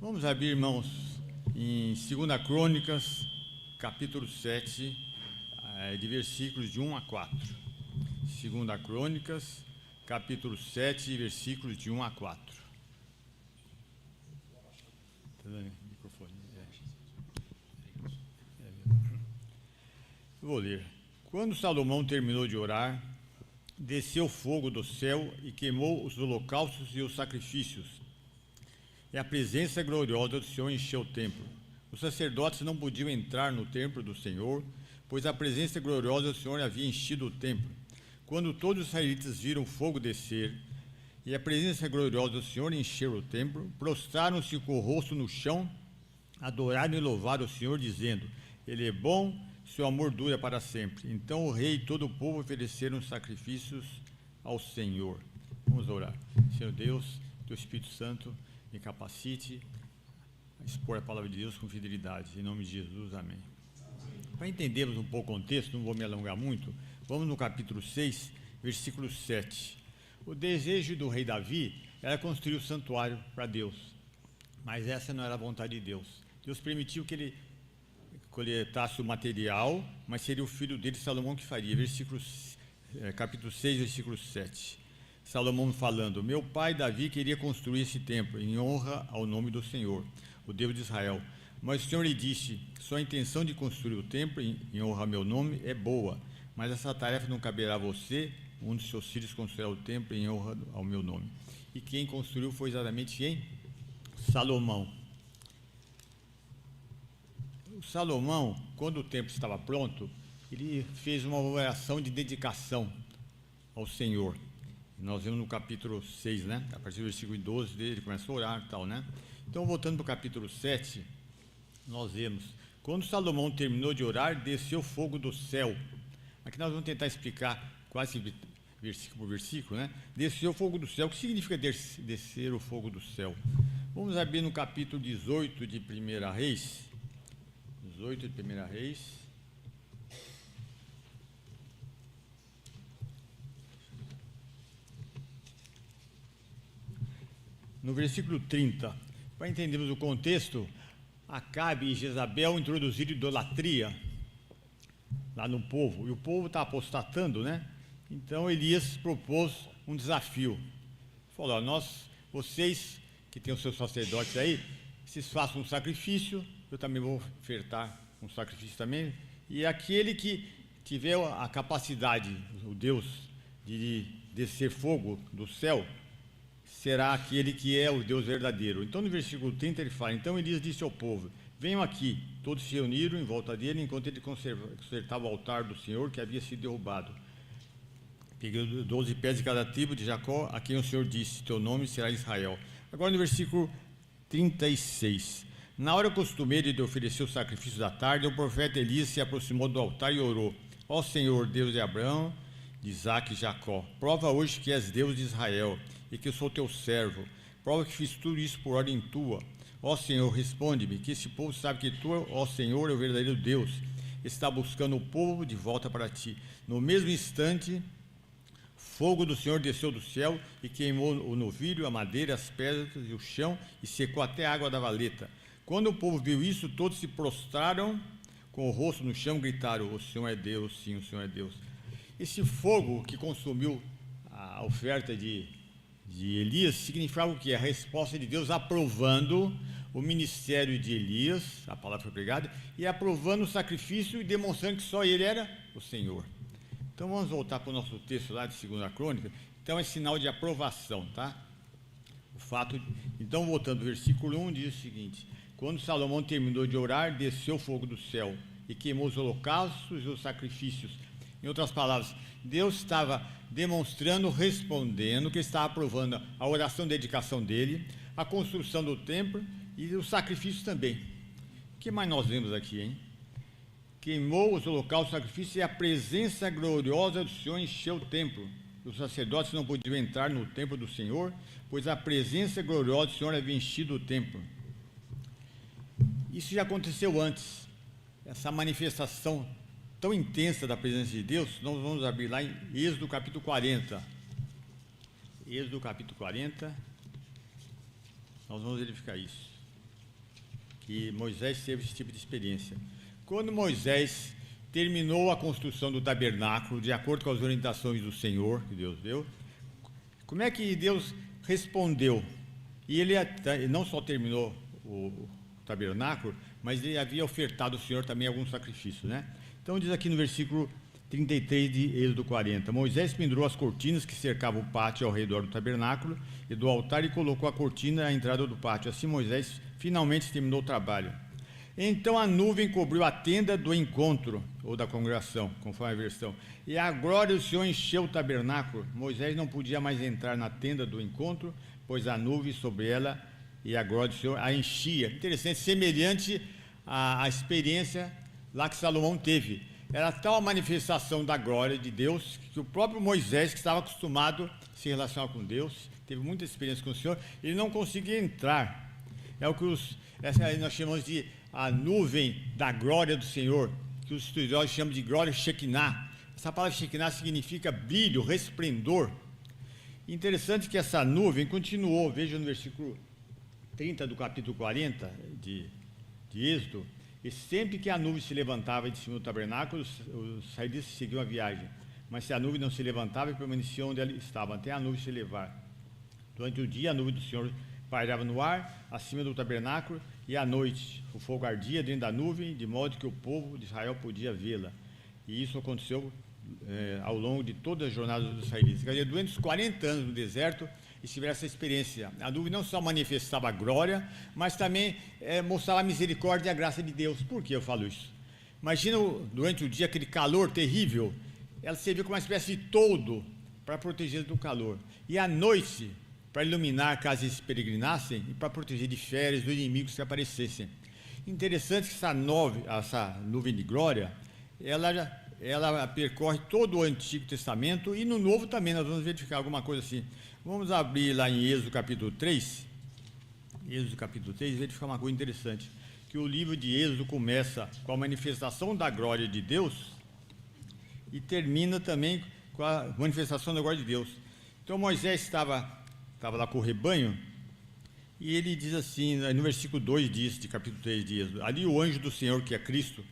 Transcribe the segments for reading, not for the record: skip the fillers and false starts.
Vamos abrir, irmãos, em 2 Crônicas, capítulo 7, de versículos de 1 a 4. 2 Crônicas, capítulo 7, versículos de 1 a 4. Tá dando microfone? Eu vou ler. Quando Salomão terminou de orar, desceu fogo do céu e queimou os holocaustos e os sacrifícios. E a presença gloriosa do Senhor encheu o templo. Os sacerdotes não podiam entrar no templo do Senhor, pois a presença gloriosa do Senhor havia enchido o templo. Quando todos os israelitas viram o fogo descer e a presença gloriosa do Senhor encher o templo, prostraram-se com o rosto no chão, adoraram e louvaram o Senhor, dizendo: Ele é bom, seu amor dura para sempre. Então o rei e todo o povo ofereceram sacrifícios ao Senhor. Vamos orar. Senhor Deus, teu Espírito Santo me capacite a expor a palavra de Deus com fidelidade. Em nome de Jesus, amém. Para entendermos um pouco o contexto, não vou me alongar muito, vamos no capítulo 6, versículo 7. O desejo do rei Davi era construir o santuário para Deus, mas essa não era a vontade de Deus. Deus permitiu que ele coletasse o material, mas seria o filho dele, Salomão, que faria. Capítulo 6, versículo 7. Salomão falando: meu pai Davi queria construir esse templo em honra ao nome do Senhor, o Deus de Israel. Mas o Senhor lhe disse: sua intenção de construir o templo em honra ao meu nome é boa, mas essa tarefa não caberá a você. Um dos seus filhos construirá o templo em honra ao meu nome. E quem construiu foi exatamente quem? Salomão. Salomão, quando o templo estava pronto, ele fez uma oração de dedicação ao Senhor. Nós vemos no capítulo 6, né? A partir do versículo 12 dele, ele começa a orar e tal, né? Então, voltando para o capítulo 7, nós vemos: quando Salomão terminou de orar, desceu fogo do céu. Aqui nós vamos tentar explicar quase versículo por versículo, né? Desceu fogo do céu. O que significa descer o fogo do céu? Vamos abrir no capítulo 18 de 1 Reis. 18 de 1 Reis. No versículo 30, para entendermos o contexto, Acabe e Jezabel introduziram idolatria lá no povo, e o povo está apostatando, né? Então Elias propôs um desafio. Falou: vocês que têm os seus sacerdotes aí, vocês façam um sacrifício, eu também vou ofertar um sacrifício também, e aquele que tiver a capacidade, o Deus, de descer fogo do céu, será aquele que é o Deus verdadeiro. Então no versículo 30 ele fala: então Elias disse ao povo: venham aqui. Todos se reuniram em volta dele, enquanto ele consertava o altar do Senhor que havia sido derrubado. Peguei 12 pés de cada tribo de Jacó, a quem o Senhor disse: teu nome será Israel. Agora no versículo 36. Na hora costumeira de oferecer o sacrifício da tarde, o profeta Elias se aproximou do altar e orou: ó Senhor, Deus de Abraão, de Isaque e Jacó, prova hoje que és Deus de Israel e que eu sou teu servo. Prova que fiz tudo isso por ordem tua. Ó Senhor, responde-me, que esse povo sabe que tu, ó Senhor, é o verdadeiro Deus. Está buscando o povo de volta para ti. No mesmo instante, fogo do Senhor desceu do céu e queimou o novilho, a madeira, as pedras e o chão, e secou até a água da valeta. Quando o povo viu isso, todos se prostraram com o rosto no chão e gritaram: o Senhor é Deus, sim, o Senhor é Deus. Esse fogo que consumiu a oferta de Elias significava o quê? A resposta de Deus aprovando o ministério de Elias, a palavra foi pregada, e aprovando o sacrifício e demonstrando que só ele era o Senhor. Então vamos voltar para o nosso texto lá de 2 Crônica. Então é sinal de aprovação, tá? Então voltando ao versículo 1, diz o seguinte: quando Salomão terminou de orar, desceu o fogo do céu e queimou os holocaustos e os sacrifícios. Em outras palavras, Deus estava demonstrando, respondendo, que estava aprovando a oração e dedicação dele, a construção do templo e os sacrifícios também. O que mais nós vemos aqui, hein? Queimou os holocaustos e sacrifícios, e a presença gloriosa do Senhor encheu o templo. Os sacerdotes não podiam entrar no templo do Senhor, pois a presença gloriosa do Senhor havia enchido o templo. Isso já aconteceu antes, essa manifestação tão intensa da presença de Deus. Nós vamos abrir lá em Êxodo capítulo 40. Êxodo capítulo 40, nós vamos verificar isso. que Moisés teve esse tipo de experiência. Quando Moisés terminou a construção do tabernáculo, de acordo com as orientações do Senhor, que Deus deu, como é que Deus respondeu? E ele não só terminou o tabernáculo, mas ele havia ofertado ao Senhor também algum sacrifício, né? Então diz aqui no versículo 33 de Êxodo 40, Moisés pendurou as cortinas que cercavam o pátio ao redor do tabernáculo e do altar e colocou a cortina à entrada do pátio. Assim Moisés finalmente terminou o trabalho. Então a nuvem cobriu a tenda do encontro, ou da congregação, conforme a versão, e a glória do Senhor encheu o tabernáculo. Moisés não podia mais entrar na tenda do encontro, pois a nuvem sobre ela e a glória do Senhor a enchia. Interessante, semelhante à experiência lá que Salomão teve. Era tal a manifestação da glória de Deus, que o próprio Moisés, que estava acostumado a se relacionar com Deus, teve muita experiência com o Senhor, ele não conseguia entrar. É o que nós chamamos de a nuvem da glória do Senhor, que os estudiosos chamam de glória Shekinah. Essa palavra Shekinah significa brilho, resplendor. Interessante que essa nuvem continuou, veja no versículo 30 do capítulo 40 de Êxodo, e sempre que a nuvem se levantava de cima do tabernáculo, os israelitas seguiam a viagem, mas se a nuvem não se levantava, permaneciam onde eles estavam, até a nuvem se elevar. Durante o dia, a nuvem do Senhor pairava no ar, acima do tabernáculo, e à noite o fogo ardia dentro da nuvem, de modo que o povo de Israel podia vê-la. E isso aconteceu ao longo de toda a jornada dos israelitas. Quer dizer, durante os 40 anos no deserto, eles tiveram essa experiência. A nuvem não só manifestava a glória, mas também mostrava a misericórdia e a graça de Deus. Por que eu falo isso? Imagina durante o dia aquele calor terrível, ela servia como uma espécie de toldo para proteger do calor. E à noite, para iluminar caso eles peregrinassem e para proteger de férias dos inimigos que aparecessem. Interessante que essa nuvem de glória, ela percorre todo o Antigo Testamento e no Novo também, nós vamos verificar alguma coisa assim. Vamos abrir lá em Êxodo capítulo 3, Êxodo capítulo 3, e verificar uma coisa interessante, que o livro de Êxodo começa com a manifestação da glória de Deus e termina também com a manifestação da glória de Deus. Então Moisés estava lá com o rebanho, e ele diz assim, no versículo 2 de capítulo 3 de Êxodo, ali o anjo do Senhor, que é Cristo,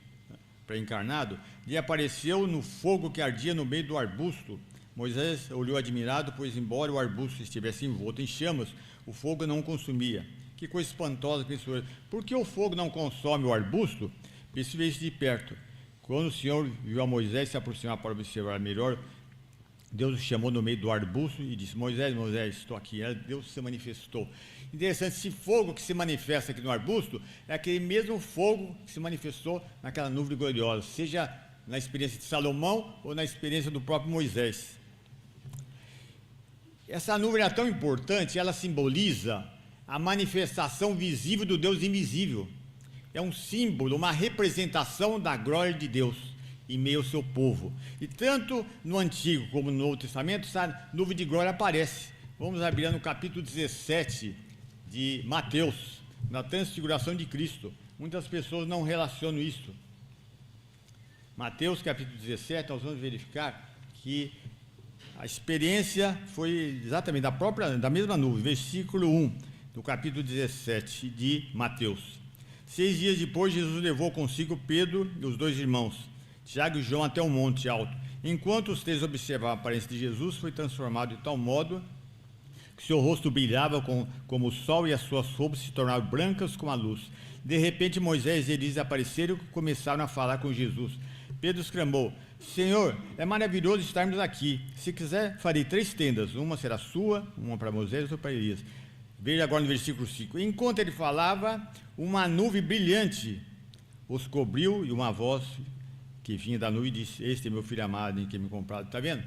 pré-encarnado, lhe apareceu no fogo que ardia no meio do arbusto. Moisés olhou admirado, pois embora o arbusto estivesse envolto em chamas, o fogo não o consumia. Que coisa espantosa, pensou ele. Por que o fogo não consome o arbusto? Percebeu-se de perto. Quando o Senhor viu a Moisés se aproximar para observar melhor, Deus o chamou no meio do arbusto e disse, Moisés, Moisés, estou aqui. Deus se manifestou. Interessante, esse fogo que se manifesta aqui no arbusto é aquele mesmo fogo que se manifestou naquela nuvem gloriosa, seja na experiência de Salomão ou na experiência do próprio Moisés. Essa nuvem é tão importante, ela simboliza a manifestação visível do Deus invisível. É um símbolo, uma representação da glória de Deus em meio ao seu povo. E tanto no Antigo como no Novo Testamento, essa nuvem de glória aparece. Vamos abrir no capítulo 17 de Mateus, na transfiguração de Cristo. Muitas pessoas não relacionam isso. Mateus capítulo 17, nós vamos verificar que a experiência foi exatamente da mesma nuvem, versículo 1 do capítulo 17 de Mateus. 6 dias depois, Jesus levou consigo Pedro e os dois irmãos, Tiago e João, até um monte alto. Enquanto os três observavam a aparência de Jesus, foi transformado de tal modo que seu rosto brilhava como o sol e as suas roupas se tornaram brancas como a luz. De repente, Moisés e Elias apareceram e começaram a falar com Jesus. Pedro exclamou, Senhor, é maravilhoso estarmos aqui. Se quiser, farei 3 tendas. Uma será sua, uma para Moisés e outra para Elias. Veja agora no versículo 5. Enquanto ele falava, uma nuvem brilhante os cobriu e uma voz que vinha da nuvem disse, este é meu filho amado em quem me comprado. Está vendo?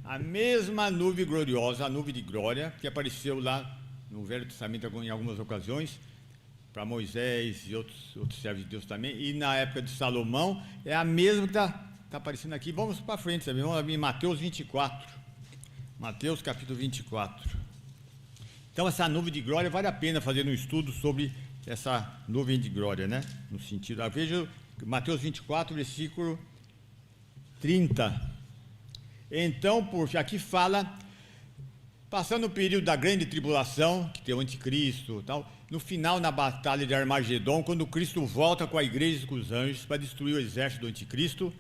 A mesma nuvem gloriosa, a nuvem de glória, que apareceu lá no Velho Testamento em algumas ocasiões, para Moisés e outros servos de Deus também, e na época de Salomão, é a mesma que está aparecendo aqui. Vamos para frente também, vamos abrir Mateus 24. Mateus capítulo 24. Então essa nuvem de glória, vale a pena fazer um estudo sobre essa nuvem de glória, né? No sentido, veja Mateus 24, versículo 30. Então, por fim, aqui fala, passando o período da grande tribulação, que tem o anticristo e tal, no final, na batalha de Armagedon, quando Cristo volta com a igreja e com os anjos para destruir o exército do anticristo,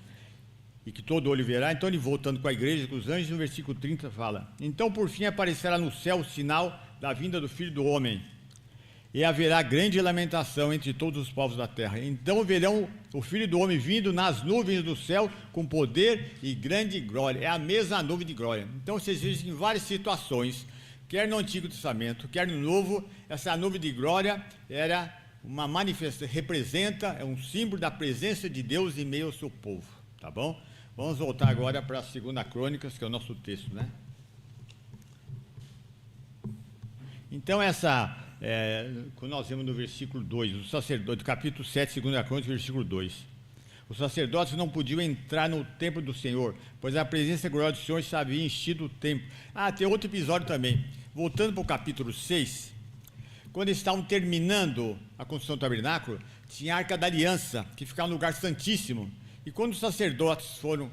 e que todo olho verá. Então ele voltando com a igreja e com os anjos, no versículo 30 fala: então por fim aparecerá no céu o sinal da vinda do Filho do Homem, e haverá grande lamentação entre todos os povos da terra. Então verão o Filho do Homem vindo nas nuvens do céu com poder e grande glória. É a mesma nuvem de glória. Então vocês veem em várias situações, quer no Antigo Testamento, quer no Novo, essa nuvem de glória era uma manifestação, representa, é um símbolo da presença de Deus em meio ao seu povo, tá bom? Vamos voltar agora para a 2 Crônicas, que é o nosso texto, né? Então quando nós vemos no versículo 2, o sacerdote, capítulo 7, 2 Crônicas, versículo 2. Os sacerdotes não podiam entrar no templo do Senhor, pois a presença gloriosa do Senhor havia enchido o templo. Tem outro episódio também. Voltando para o capítulo 6, quando eles estavam terminando a construção do tabernáculo, tinha a Arca da Aliança, que ficava no lugar santíssimo. E quando os sacerdotes foram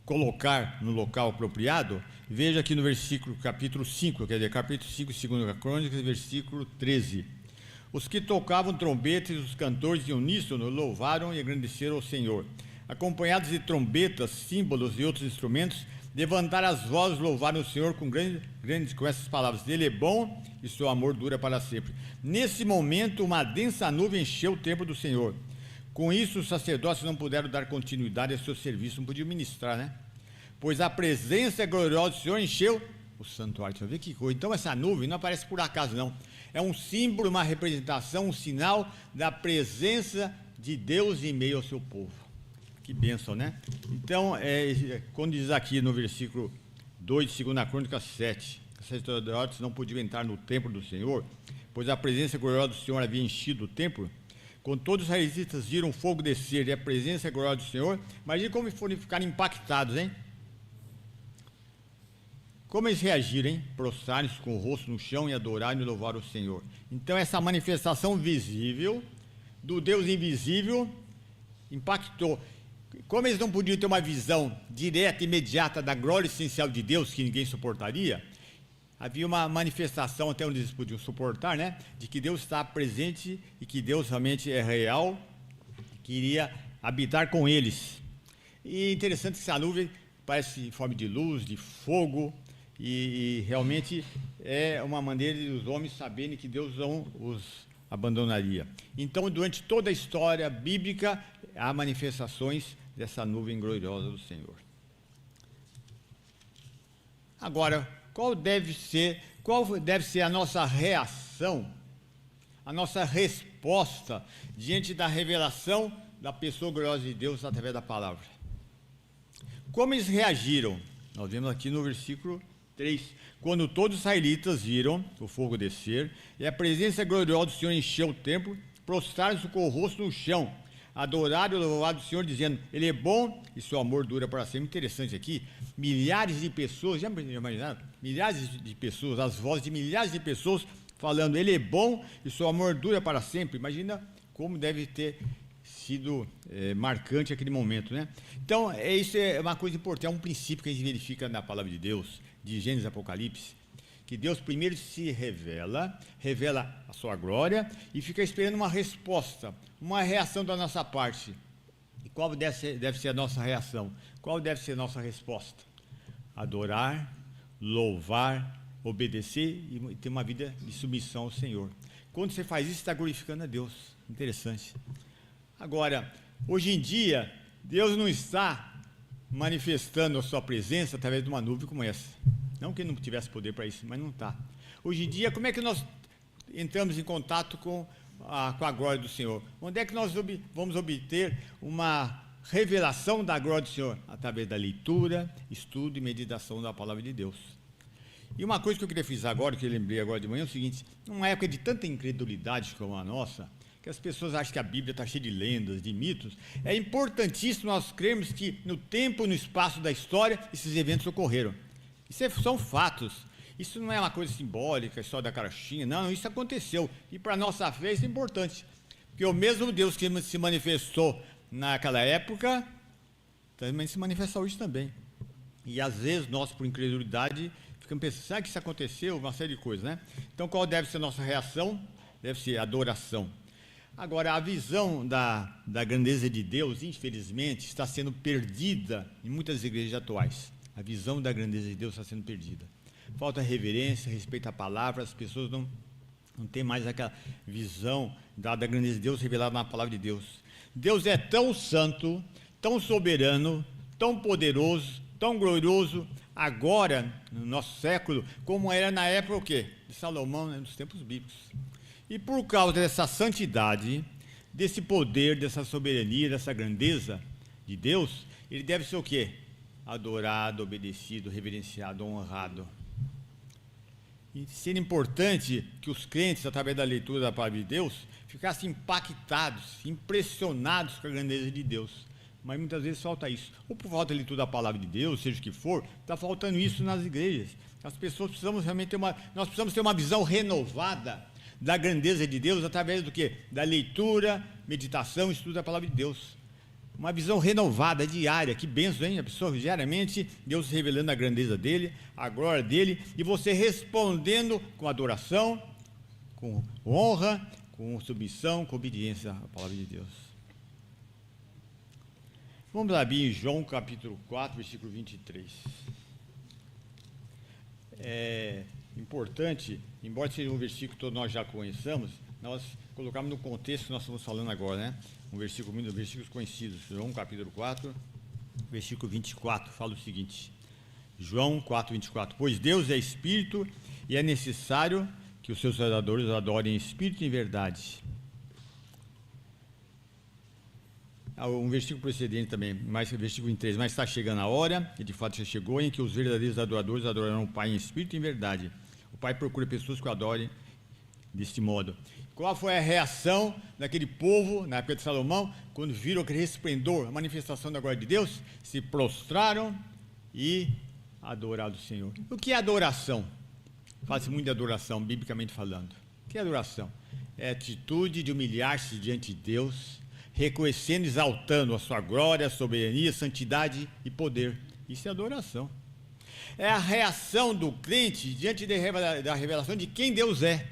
colocar no local apropriado, veja aqui no versículo, capítulo 5, quer dizer, capítulo 5, 2 Crônicas, versículo 13. Os que tocavam trombetas e os cantores de uníssono louvaram e agradeceram ao Senhor. Acompanhados de trombetas, símbolos e outros instrumentos, levantaram as vozes, louvaram o Senhor com essas palavras: Ele é bom e seu amor dura para sempre. Nesse momento, uma densa nuvem encheu o templo do Senhor. Com isso, os sacerdotes não puderam dar continuidade ao seu serviço, não podiam ministrar, né? Pois a presença gloriosa do Senhor encheu o santuário. Você vê que coisa. Então, essa nuvem não aparece por acaso, não. É um símbolo, uma representação, um sinal da presença de Deus em meio ao seu povo. Que bênção, né? Então, quando diz aqui no versículo 2 de 2 Crônicas 7, os sacerdotes não podiam entrar no templo do Senhor, pois a presença gloriosa do Senhor havia enchido o templo. Quando todos os israelitas viram o fogo descer e a presença gloriosa do Senhor, imagine como foram ficar impactados, hein? Como eles reagiram, hein? Prostraram-se com o rosto no chão e adoraram e louvaram o Senhor. Então essa manifestação visível do Deus invisível impactou. Como eles não podiam ter uma visão direta, imediata da glória essencial de Deus, que ninguém suportaria, havia uma manifestação, até onde eles podiam suportar, né? De que Deus está presente e que Deus realmente é real, que iria habitar com eles. E interessante que essa nuvem parece em forma de luz, de fogo, e realmente é uma maneira de os homens saberem que Deus não os abandonaria. Então, durante toda a história bíblica, há manifestações dessa nuvem gloriosa do Senhor. Agora, qual deve ser a nossa reação, a nossa resposta diante da revelação da pessoa gloriosa de Deus através da palavra? Como eles reagiram? Nós vemos aqui no versículo 3. Quando todos os israelitas viram o fogo descer e a presença gloriosa do Senhor encheu o templo, prostraram-se com o rosto no chão, adoraram e louvaram o Senhor, dizendo: Ele é bom e seu amor dura para sempre. Interessante aqui, milhares de pessoas, já imaginaram? Milhares de pessoas, as vozes de milhares de pessoas falando: Ele é bom e seu amor dura para sempre. Imagina como deve ter sido marcante aquele momento, né? Então, isso é uma coisa importante, é um princípio que a gente verifica na palavra de Deus, de Gênesis e Apocalipse, que Deus primeiro se revela a sua glória e fica esperando uma resposta, uma reação da nossa parte. E qual deve ser a nossa reação? Qual deve ser a nossa resposta? Adorar, louvar, obedecer e ter uma vida de submissão ao Senhor. Quando você faz isso, você está glorificando a Deus. Interessante. Agora, hoje em dia, Deus não está manifestando a sua presença através de uma nuvem como essa. Não que ele não tivesse poder para isso, mas não está. Hoje em dia, como é que nós entramos em contato com a glória do Senhor? Onde é que nós vamos obter uma revelação da glória do Senhor? Através da leitura, estudo e meditação da palavra de Deus. E uma coisa que eu queria frisar agora, que eu lembrei agora de manhã, é o seguinte: numa época de tanta incredulidade como a nossa, que as pessoas acham que a Bíblia está cheia de lendas, de mitos, é importantíssimo nós crermos que no tempo e no espaço da história, esses eventos ocorreram. Isso são fatos. Isso não é uma coisa simbólica, a história da carochinha, não, isso aconteceu. E para a nossa fé isso é importante, porque o mesmo Deus que se manifestou naquela época, também se manifesta hoje também. E às vezes nós, por incredulidade, ficamos pensando: será que isso aconteceu? Uma série de coisas, né? Então, qual deve ser a nossa reação? deve ser adoração. Agora, a visão da grandeza de Deus, infelizmente, está sendo perdida em muitas igrejas atuais. A visão da grandeza de Deus está sendo perdida. Falta reverência, respeito à palavra, as pessoas não têm mais aquela visão da grandeza de Deus revelada na palavra de Deus. Deus é tão santo, tão soberano, tão poderoso, tão glorioso, agora, no nosso século, como era na época o quê? De Salomão, né, nos tempos bíblicos. E por causa dessa santidade, desse poder, dessa soberania, dessa grandeza de Deus, ele deve ser o quê? Adorado, obedecido, reverenciado, honrado. E seria importante que os crentes, através da leitura da palavra de Deus, ficassem impactados, impressionados com a grandeza de Deus. Mas muitas vezes falta isso. Ou por falta de leitura da palavra de Deus, seja o que for, está faltando isso nas igrejas. As pessoas precisamos realmente nós precisamos ter uma visão renovada da grandeza de Deus através do quê? Da leitura, meditação e estudo da palavra de Deus. Uma visão renovada, diária. Que bênção, hein? A pessoa diariamente, Deus revelando a grandeza dele, a glória dele, e você respondendo com adoração, com honra, com submissão, com obediência à palavra de Deus. Vamos abrir em João capítulo 4, versículo 23. É importante, embora seja um versículo que todos nós já conheçamos, nós colocamos no contexto que nós estamos falando agora, né? Versículos conhecidos. João capítulo 4, versículo 24, fala o seguinte. João 4, 24. Pois Deus é Espírito e é necessário que os seus adoradores adorem em Espírito e em verdade. Um versículo precedente também, versículo 23. Mas está chegando a hora, e de fato já chegou, em que os verdadeiros adoradores adorarão o Pai em Espírito e em verdade. O Pai procura pessoas que o adorem deste modo. Qual foi a reação daquele povo, na época de Salomão, quando viram aquele resplendor, a manifestação da glória de Deus? Se prostraram e adoraram o Senhor. O que é adoração? Fala-se muito de adoração, biblicamente falando. O que é adoração? É a atitude de humilhar-se diante de Deus, reconhecendo e exaltando a sua glória, soberania, santidade e poder. Isso é adoração. É a reação do crente diante da revelação de quem Deus é.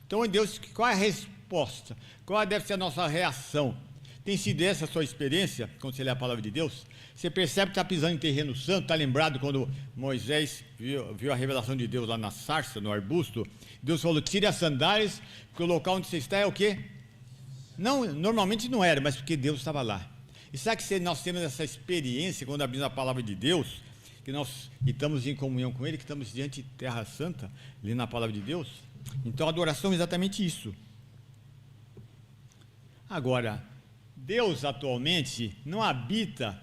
Então, Deus, qual é a resposta? Qual deve ser a nossa reação? Tem sido essa a sua experiência, quando você lê a palavra de Deus? Você percebe que está pisando em terreno santo, está lembrado quando Moisés viu a revelação de Deus lá na sarça, no arbusto? Deus falou, tire as sandálias, porque o local onde você está é o quê? Não, normalmente não era, mas porque Deus estava lá. E sabe que nós temos essa experiência, quando abrimos a palavra de Deus, que nós estamos em comunhão com Ele, que estamos diante de terra santa, lendo a palavra de Deus? Então, a adoração é exatamente isso. Agora, Deus atualmente não habita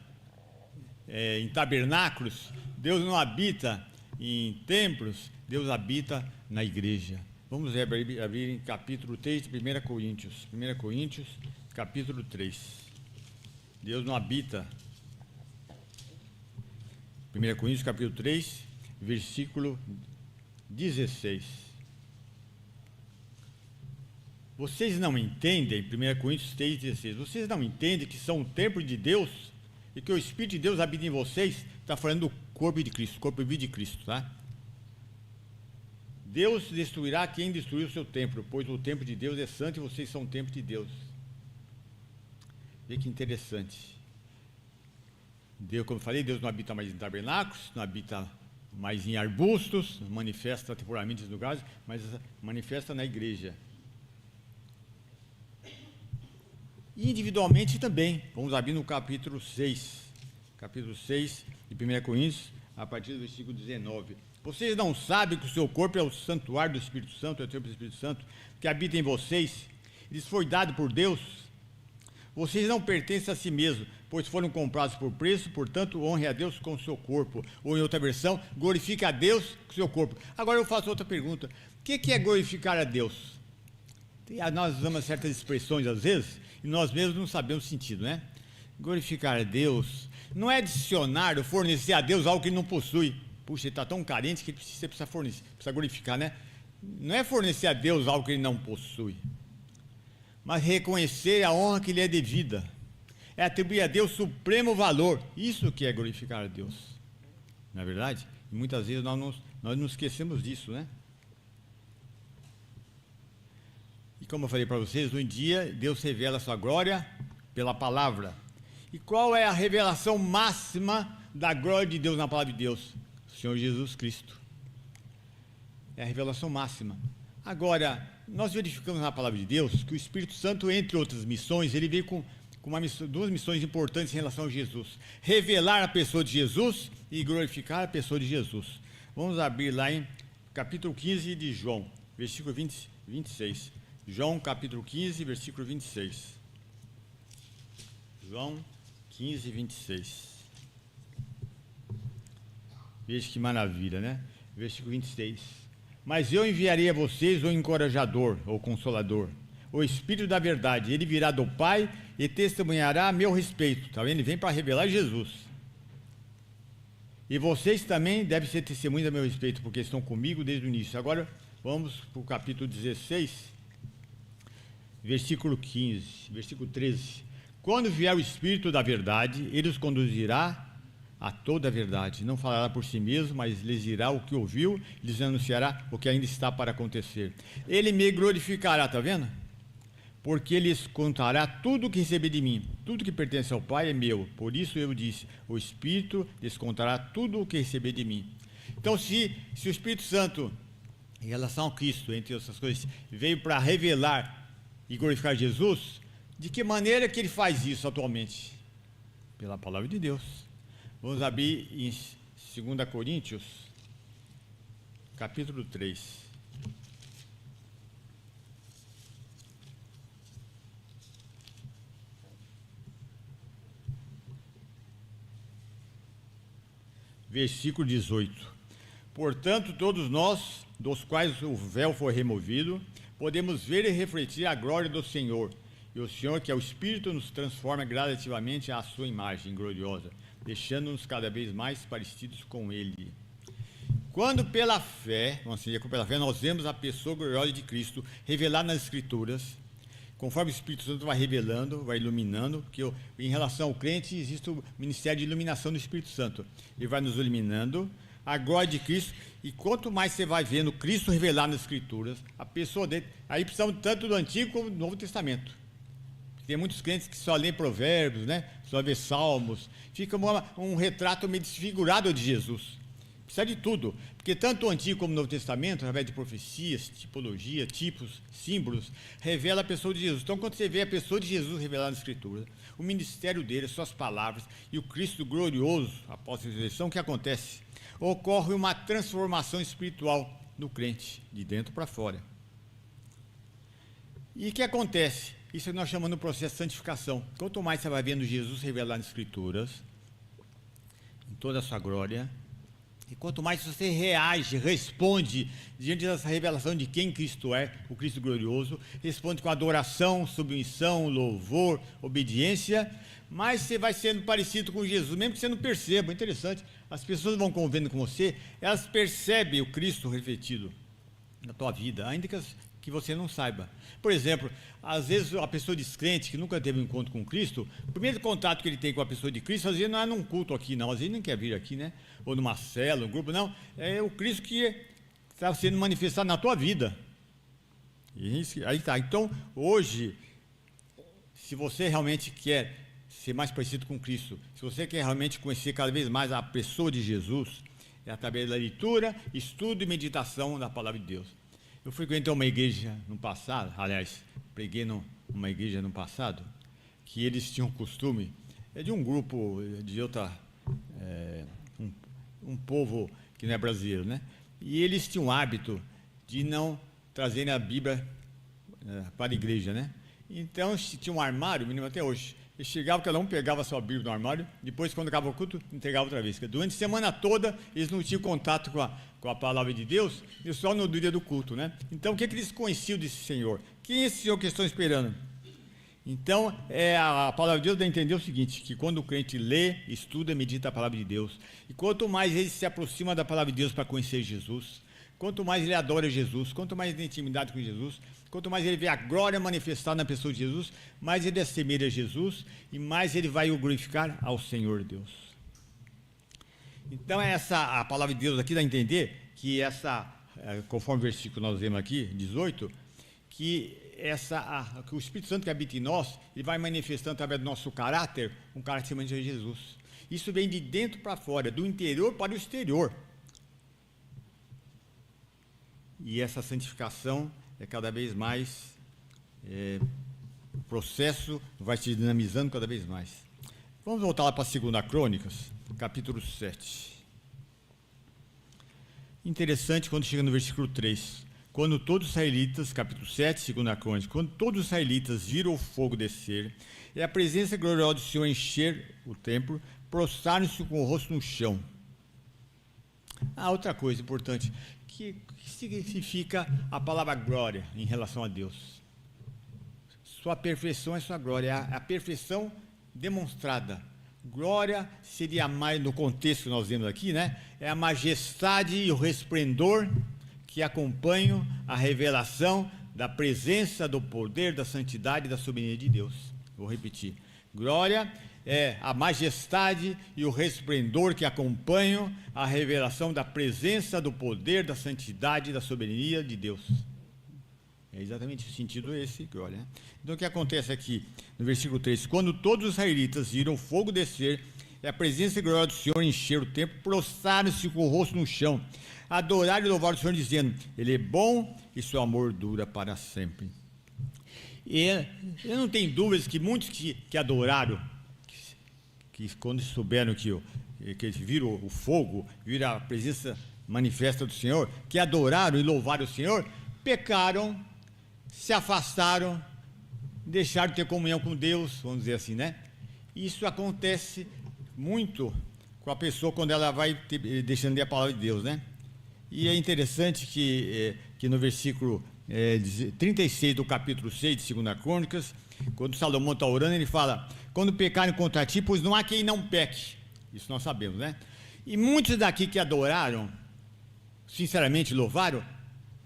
em tabernáculos, Deus não habita em templos, Deus habita na igreja. Vamos abrir em capítulo 3 de 1 Coríntios. 1 Coríntios, capítulo 3. Deus não habita. 1 Coríntios, capítulo 3, versículo 16. Vocês não entendem, 1 Coríntios 3, 16, vocês não entendem que são o templo de Deus e que o Espírito de Deus habita em vocês? Está falando do corpo de Cristo, corpo e vida de Cristo, tá? Deus destruirá quem destruir o seu templo, pois o templo de Deus é santo e vocês são o templo de Deus. Vê que interessante. Deus, como eu falei, Deus não habita mais em tabernáculos, não habita mais em arbustos, manifesta temporariamente nos lugares, mas manifesta na igreja. E individualmente também. Vamos abrir no capítulo 6. Capítulo 6 de 1 Coríntios, a partir do versículo 19. Vocês não sabem que o seu corpo é o santuário do Espírito Santo, é o templo do Espírito Santo, que habita em vocês? Lhes foi dado por Deus. Vocês não pertencem a si mesmos, pois foram comprados por preço, portanto, honre a Deus com o seu corpo. Ou em outra versão, glorifique a Deus com o seu corpo. Agora eu faço outra pergunta. O que é glorificar a Deus? Nós usamos certas expressões às vezes, e nós mesmos não sabemos o sentido, né? Glorificar a Deus não é adicionar ou fornecer a Deus algo que ele não possui. Puxa, ele está tão carente que você precisa fornecer, precisa glorificar, né? Não é fornecer a Deus algo que ele não possui, mas reconhecer a honra que lhe é devida. É atribuir a Deus supremo valor. Isso que é glorificar a Deus. Não é verdade? E muitas vezes nós não esquecemos disso, né? E como eu falei para vocês, um dia Deus revela a sua glória pela palavra. E qual é a revelação máxima da glória de Deus na palavra de Deus? O Senhor Jesus Cristo. É a revelação máxima. Agora, nós verificamos na palavra de Deus que o Espírito Santo, entre outras missões, ele veio com duas missões importantes em relação a Jesus: revelar a pessoa de Jesus e glorificar a pessoa de Jesus. Vamos abrir lá em capítulo 15 de João, versículo 26. João, capítulo 15, versículo 26. João 15, 26. Veja que maravilha, né? Versículo 26. Mas eu enviarei a vocês o encorajador, ou consolador, o Espírito da verdade. Ele virá do Pai e testemunhará a meu respeito. Está vendo? Ele vem para revelar Jesus. E vocês também devem ser testemunhas a meu respeito, porque estão comigo desde o início. Agora, vamos para o capítulo 16, versículo 15, versículo 13. Quando vier o Espírito da verdade, ele os conduzirá a toda a verdade. Não falará por si mesmo, mas lhes dirá o que ouviu, lhes anunciará o que ainda está para acontecer. Ele me glorificará, está vendo? Porque lhes contará tudo o que receber de mim. Tudo que pertence ao Pai é meu. Por isso eu disse, o Espírito lhes contará tudo o que receber de mim. Então, se o Espírito Santo, em relação ao Cristo, entre outras coisas, veio para revelar e glorificar Jesus, de que maneira que ele faz isso atualmente? Pela palavra de Deus. Vamos abrir em 2 Coríntios, capítulo 3. Versículo 18. Portanto, todos nós, dos quais o véu foi removido, podemos ver e refletir a glória do Senhor. E o Senhor, que é o Espírito, nos transforma gradativamente à sua imagem gloriosa, deixando-nos cada vez mais parecidos com Ele. Quando pela fé, nós vemos a pessoa gloriosa de Cristo revelada nas Escrituras, conforme o Espírito Santo vai revelando, vai iluminando, porque em relação ao crente existe o ministério de iluminação do Espírito Santo. Ele vai nos iluminando a glória de Cristo, e quanto mais você vai vendo Cristo revelado nas Escrituras, a pessoa dele, aí precisamos tanto do Antigo como do Novo Testamento. Tem muitos crentes que só lêem provérbios, né? Só lê salmos. Fica um retrato meio desfigurado de Jesus. Precisa de tudo. Porque tanto o Antigo como o Novo Testamento, através de profecias, tipologia, tipos, símbolos, revela a pessoa de Jesus. Então, quando você vê a pessoa de Jesus revelada na Escritura, o ministério dele, suas palavras e o Cristo glorioso após a ressurreição, o que acontece? Ocorre uma transformação espiritual no crente, de dentro para fora. E o que acontece? Isso nós chamamos no processo de santificação. Quanto mais você vai vendo Jesus revelado nas Escrituras, em toda a sua glória, e quanto mais você reage, responde diante dessa revelação de quem Cristo é, o Cristo glorioso, responde com adoração, submissão, louvor, obediência, mais você vai sendo parecido com Jesus, mesmo que você não perceba. Interessante, as pessoas vão convivendo com você, elas percebem o Cristo refletido na tua vida, ainda que você não saiba. Por exemplo, às vezes a pessoa descrente que nunca teve um encontro com Cristo, o primeiro contato que ele tem com a pessoa de Cristo, às vezes não é num culto aqui, não, às vezes nem quer vir aqui, né? Ou numa célula, um grupo, não. É o Cristo que está sendo manifestado na tua vida. E aí tá. Então, hoje, se você realmente quer ser mais parecido com Cristo, se você quer realmente conhecer cada vez mais a pessoa de Jesus, é através da leitura, estudo e meditação da palavra de Deus. Eu frequentei uma igreja no passado, aliás, preguei numa igreja no passado, que eles tinham costume, de um grupo de outra, um povo que não é brasileiro, né? E eles tinham o hábito de não trazerem a Bíblia para a igreja, né? Então, tinha um armário, mínimo até hoje. Eles chegavam, cada um pegava a sua Bíblia no armário, depois, quando acabava o culto, entregava outra vez. Porque durante a semana toda, eles não tinham contato com a palavra de Deus, e só no dia do culto, né? Então, o que eles conheciam desse Senhor? Quem é esse Senhor que estão esperando? Então, a palavra de Deus dá a entender o seguinte, que quando o crente lê, estuda, medita a palavra de Deus, e quanto mais ele se aproxima da palavra de Deus para conhecer Jesus, quanto mais ele adora Jesus, quanto mais ele tem intimidade com Jesus, quanto mais ele vê a glória manifestada na pessoa de Jesus, mais ele assemelha a Jesus e mais ele vai o glorificar ao Senhor Deus. Então, a palavra de Deus aqui dá a entender que conforme o versículo que nós vemos aqui, 18, que que o Espírito Santo que habita em nós, ele vai manifestando através do nosso caráter, um caráter semelhante a Jesus. Isso vem de dentro para fora, do interior para o exterior. E essa santificação é cada vez mais, o processo vai se dinamizando cada vez mais. Vamos voltar lá para 2 Crônicas, capítulo 7. Interessante quando chega no versículo 3. Quando todos os israelitas, capítulo 7, 2 Crônicas, quando todos os israelitas viram o fogo descer, e a presença gloriosa do Senhor encher o templo, prostraram-se com o rosto no chão. Outra coisa importante, que significa a palavra glória em relação a Deus. Sua perfeição é sua glória, é a perfeição demonstrada. Glória seria mais, no contexto que nós vemos aqui, né? É a majestade e o resplendor que acompanham a revelação da presença, do poder, da santidade e da soberania de Deus. Vou repetir. Glória é a majestade e o resplendor que acompanham a revelação da presença, do poder, da santidade e da soberania de Deus. É exatamente o sentido esse, glória. Então o que acontece aqui, no versículo 3, quando todos os israelitas viram o fogo descer, e a presença gloriosa do Senhor encher o templo, prostraram-se com o rosto no chão, adoraram e louvaram o Senhor, dizendo, Ele é bom e seu amor dura para sempre. E eu não tenho dúvidas que muitos que adoraram, que quando souberam que eles viram o fogo, viram a presença manifesta do Senhor, que adoraram e louvaram o Senhor, pecaram, se afastaram, deixaram de ter comunhão com Deus, vamos dizer assim, né? Isso acontece muito com a pessoa quando ela vai deixando de ler a palavra de Deus, né? E é interessante que no versículo 36 do capítulo 6 de 2 Crônicas, quando Salomão está orando, ele fala, quando pecarem contra ti, pois não há quem não peque. Isso nós sabemos, né? E muitos daqui que adoraram, sinceramente louvaram,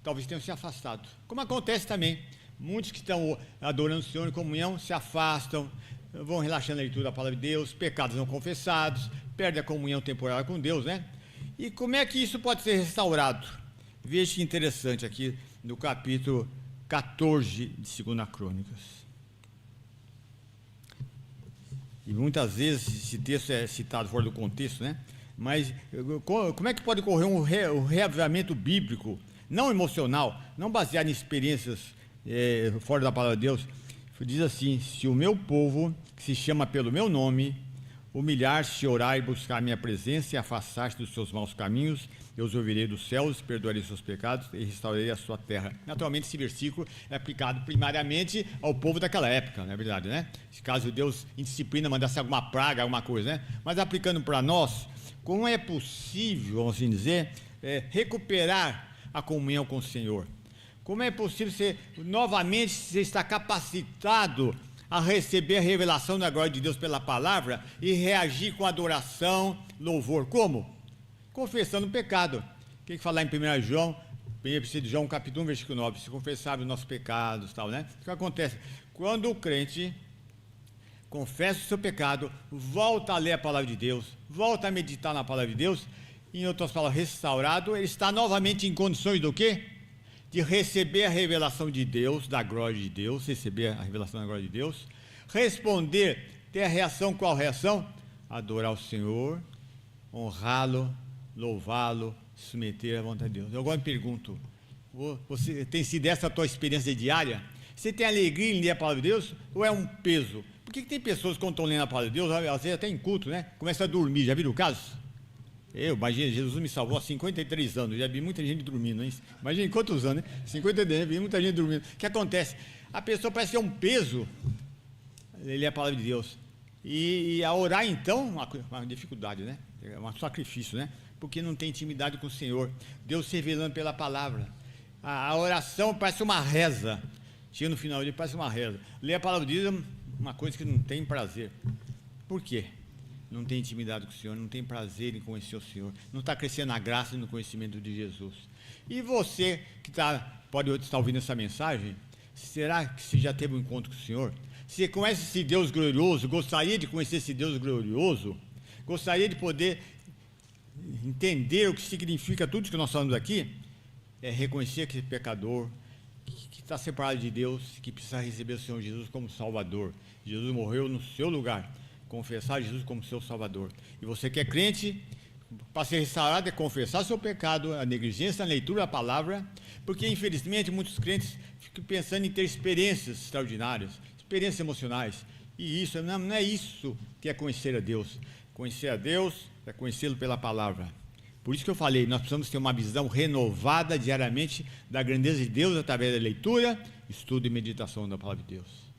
talvez tenham se afastado. Como acontece também, muitos que estão adorando o Senhor em comunhão se afastam, vão relaxando a leitura da palavra de Deus, pecados não confessados, perdem a comunhão temporária com Deus, né? E como é que isso pode ser restaurado? Veja que interessante aqui no capítulo 14 de 2 Crônicas. E muitas vezes esse texto é citado fora do contexto, né? Mas como é que pode ocorrer um reavivamento bíblico, não emocional, não baseado em experiências fora da palavra de Deus? Diz assim, se o meu povo, que se chama pelo meu nome, humilhar-se, orar e buscar a minha presença e afastar-se dos seus maus caminhos, eu os ouvirei dos céus, perdoarei seus pecados e restaurarei a sua terra. Naturalmente, esse versículo é aplicado primariamente ao povo daquela época, não é verdade, né? Se caso Deus, em disciplina, mandasse alguma praga, alguma coisa, né? Mas aplicando para nós, como é possível, vamos assim dizer, recuperar a comunhão com o Senhor? Como é possível novamente você estar capacitado a receber a revelação da glória de Deus pela palavra e reagir com adoração, louvor? Como? Confessando o pecado. Tem que falar em 1 João, 1 João capítulo 1, versículo 9, se confessarmos os nossos pecados, tal, né? O que acontece? Quando o crente confessa o seu pecado, volta a ler a palavra de Deus, volta a meditar na palavra de Deus, em outras palavras, restaurado, ele está novamente em condições do quê? De receber a revelação de Deus, da glória de Deus, receber a revelação da glória de Deus, responder, ter a reação, qual reação? Adorar o Senhor, honrá-lo, louvá-lo, submeter à vontade de Deus. Eu agora me pergunto, você tem sido essa a tua experiência diária? Você tem alegria em ler a palavra de Deus ou é um peso? Por que tem pessoas que quando estão lendo a palavra de Deus, às vezes até em culto, né? Começa a dormir, já viram o caso? Imagina, Jesus me salvou há 53 anos, já vi muita gente dormindo, hein? Imagina quantos anos, né? 53 anos, vi muita gente dormindo. O que acontece? A pessoa parece que é um peso, ler a palavra de Deus. E a orar, então, uma dificuldade, né? É um sacrifício, né? Porque não tem intimidade com o Senhor. Deus se revelando pela palavra. A oração parece uma reza. Chega no final dele, parece uma reza. Ler a palavra de Deus é uma coisa que não tem prazer. Por quê? Não tem intimidade com o Senhor, não tem prazer em conhecer o Senhor, não está crescendo na graça e no conhecimento de Jesus. E você que pode estar ouvindo essa mensagem, será que você já teve um encontro com o Senhor? Você conhece esse Deus glorioso, gostaria de conhecer esse Deus glorioso? Gostaria de poder entender o que significa tudo isso que nós falamos aqui? É reconhecer que é pecador, que que está separado de Deus, que precisa receber o Senhor Jesus como Salvador. Jesus morreu no seu lugar. Confessar Jesus como seu Salvador. E você que é crente, para ser restaurado é confessar seu pecado, a negligência na leitura da palavra, porque infelizmente muitos crentes ficam pensando em ter experiências extraordinárias, experiências emocionais. E isso não é isso que é conhecer a Deus. Conhecer a Deus é conhecê-lo pela palavra. Por isso que eu falei, nós precisamos ter uma visão renovada diariamente da grandeza de Deus através da leitura, estudo e meditação da palavra de Deus.